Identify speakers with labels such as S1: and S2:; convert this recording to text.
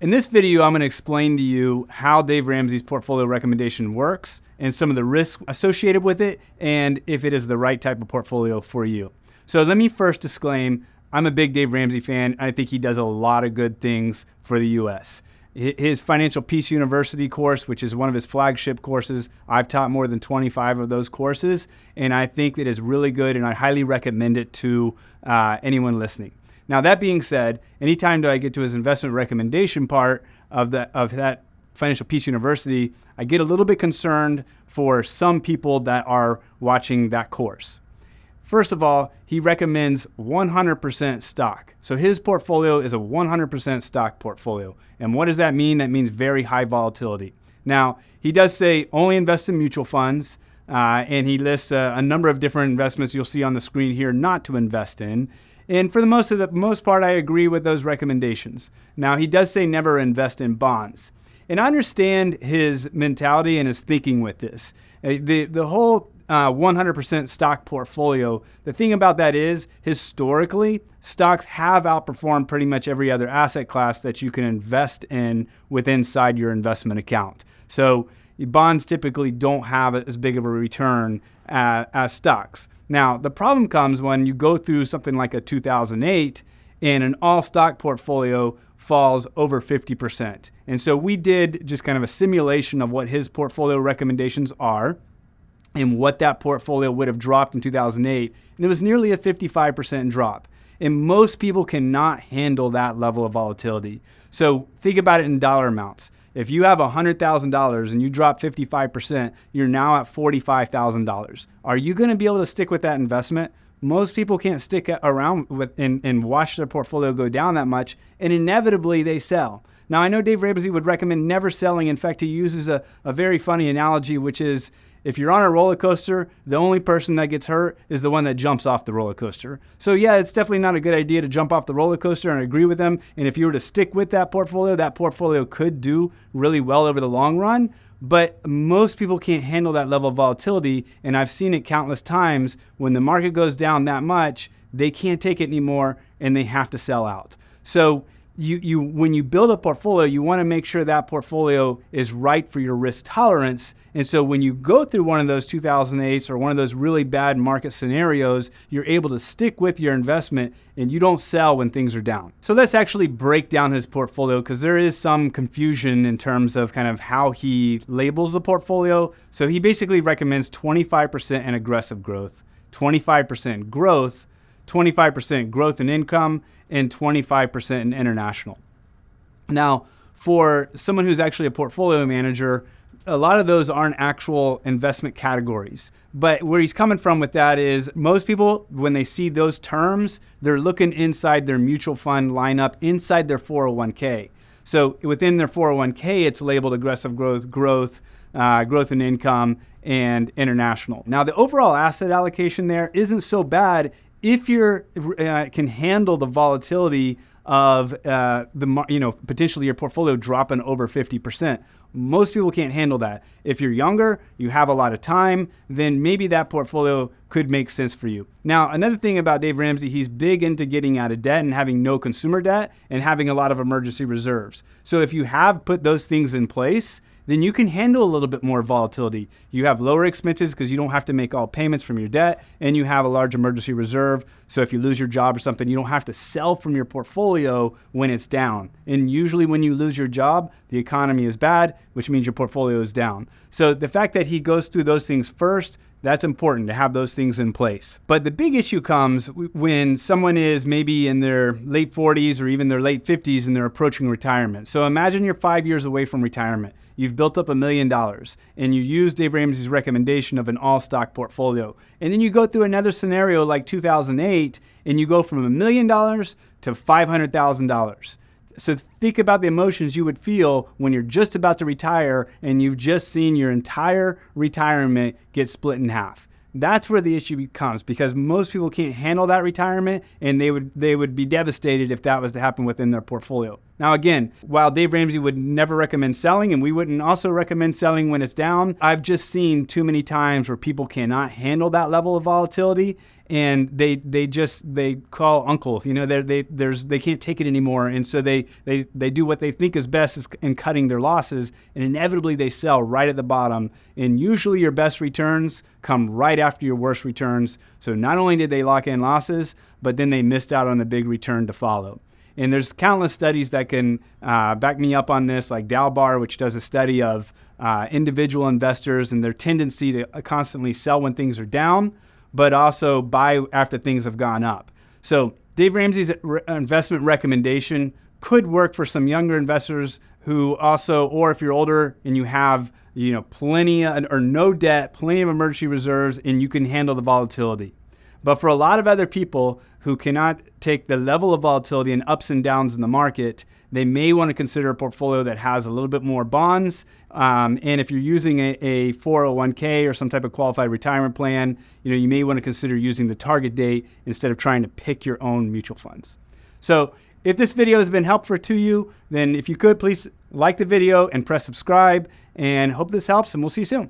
S1: In this video, I'm going to explain to you how Dave Ramsey's portfolio recommendation works and some of the risks associated with it and if it is the right type of portfolio for you. So let me first disclaim, I'm a big Dave Ramsey fan. I think he does a lot of good things for the U.S. His Financial Peace University course, which is one of his flagship courses, I've taught more than 25 of those courses, and I think it is really good, and I highly recommend it to anyone listening. Now, that being said, anytime I get to his investment recommendation part of that Financial Peace University, I get a little bit concerned for some people that are watching that course. First of all, he recommends 100% stock. So his portfolio is a 100% stock portfolio. And what does that mean? That means very high volatility. Now, he does say only invest in mutual funds, and he lists a number of different investments you'll see on the screen here not to invest in. And for the most part, I agree with those recommendations. Now, he does say never invest in bonds. And I understand his mentality and his thinking with this. The whole 100% stock portfolio, the thing about that is, historically, stocks have outperformed pretty much every other asset class that you can invest in inside your investment account. So bonds typically don't have as big of a return as stocks. Now, the problem comes when you go through something like a 2008 and an all-stock portfolio falls over 50%. And so we did just kind of a simulation of what his portfolio recommendations are and what that portfolio would have dropped in 2008. And it was nearly a 55% drop. And most people cannot handle that level of volatility. So think about it in dollar amounts. If you have $100,000 and you drop 55%, you're now at $45,000. Are you going to be able to stick with that investment? Most people can't stick around and watch their portfolio go down that much, and inevitably they sell. Now, I know Dave Ramsey would recommend never selling. In fact, he uses a very funny analogy, which is if you're on a roller coaster, the only person that gets hurt is the one that jumps off the roller coaster. So yeah, it's definitely not a good idea to jump off the roller coaster, and I agree with them. And if you were to stick with that portfolio could do really well over the long run. But most people can't handle that level of volatility. And I've seen it countless times when the market goes down that much, they can't take it anymore and they have to sell out. So when you build a portfolio, you want to make sure that portfolio is right for your risk tolerance. And so when you go through one of those 2008s or one of those really bad market scenarios, you're able to stick with your investment and you don't sell when things are down. So let's actually break down his portfolio, because there is some confusion in terms of kind of how he labels the portfolio. So he basically recommends 25% in aggressive growth, 25% growth, 25% growth in income, and 25% in international. Now, for someone who's actually a portfolio manager, a lot of those aren't actual investment categories. But where he's coming from with that is most people, when they see those terms, they're looking inside their mutual fund lineup, inside their 401k. So within their 401k, it's labeled aggressive growth in income, and international. Now, the overall asset allocation there isn't so bad if you can handle the volatility of potentially your portfolio dropping over 50%. Most people can't handle that. If you're younger, you have a lot of time, then maybe that portfolio could make sense for you. Now, another thing about Dave Ramsey, he's big into getting out of debt and having no consumer debt and having a lot of emergency reserves. So if you have put those things in place, then you can handle a little bit more volatility. You have lower expenses because you don't have to make all payments from your debt, and you have a large emergency reserve. So if you lose your job or something, you don't have to sell from your portfolio when it's down. And usually when you lose your job, the economy is bad, which means your portfolio is down. So the fact that he goes through those things first, that's important to have those things in place. But the big issue comes when someone is maybe in their late 40s or even their late 50s and they're approaching retirement. So imagine you're 5 years away from retirement. You've built up $1 million and you use Dave Ramsey's recommendation of an all-stock portfolio. And then you go through another scenario like 2008 and you go from $1 million to $500,000. So think about the emotions you would feel when you're just about to retire and you've just seen your entire retirement get split in half. That's where the issue comes, because most people can't handle that retirement, and they would be devastated if that was to happen within their portfolio. Now, again, while Dave Ramsey would never recommend selling, and we wouldn't also recommend selling when it's down, I've just seen too many times where people cannot handle that level of volatility, and they call uncle. You know, they can't take it anymore, and so they do what they think is best in cutting their losses, and inevitably they sell right at the bottom. And usually your best returns come right after your worst returns. So not only did they lock in losses, but then they missed out on the big return to follow. And there's countless studies that can back me up on this, like Dalbar, which does a study of individual investors and their tendency to constantly sell when things are down, but also buy after things have gone up. So Dave Ramsey's investment recommendation could work for some younger investors who also, or if you're older and you have plenty or no debt, plenty of emergency reserves, and you can handle the volatility. But for a lot of other people who cannot take the level of volatility and ups and downs in the market, they may want to consider a portfolio that has a little bit more bonds. And if you're using a 401k or some type of qualified retirement plan, you may want to consider using the target date instead of trying to pick your own mutual funds. So if this video has been helpful to you, then if you could, please like the video and press subscribe, and hope this helps, and we'll see you soon.